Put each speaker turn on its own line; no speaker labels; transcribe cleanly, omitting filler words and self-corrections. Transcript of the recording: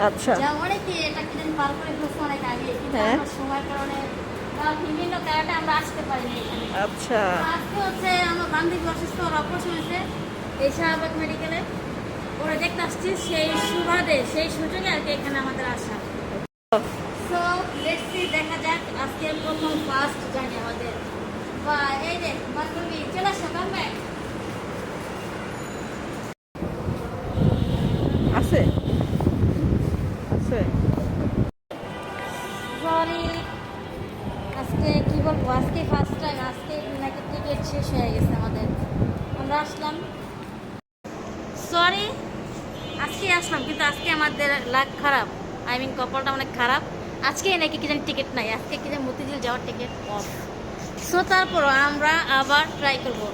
আচ্ছা।
অনেকে এটা কিনেন পার করে ফেলছে অনেক আগে, কিন্তু
হ্যাঁ।
আমরা সময়ের কারণে বা বিভিন্ন কারণে আমরা আসতে পারিনি এখানে।
আচ্ছা।
আজকে হচ্ছে আমার বান্ধবী অসুস্থ, ওর অপারেশন হয়েছে এই শাহবাগ মেডিকেলে, ওরা দেখতে আসছি, সেই সুবাদে সেই সুযোগে আর কি এখানে আমাদের আসা। সো লেটস সি, দেখা যাক আজকে প্রথম ফার্স্ট জার্নি আমাদের। বা এই যে বান্ধবী চলে আসো, কাম ব্যাক।
আছে আছে।
সরি, আজকে কি বলবো, আজকে ফার্স্ট টাইম, আজকে নাকি টিকিট শেষ হয়ে গেছে আমাদের, আমরা আসলাম। সরি, আজকে আসলাম কিন্তু আজকে আমাদের লাক খারাপ, আই মিন কপালটা অনেক খারাপ। আজকে নাকি কি জানি টিকিট নাই, আজকে কি জানি মতিঝিল যাওয়ার টিকিট অফ। সো তারপরও আমরা আবার ট্রাই করবো।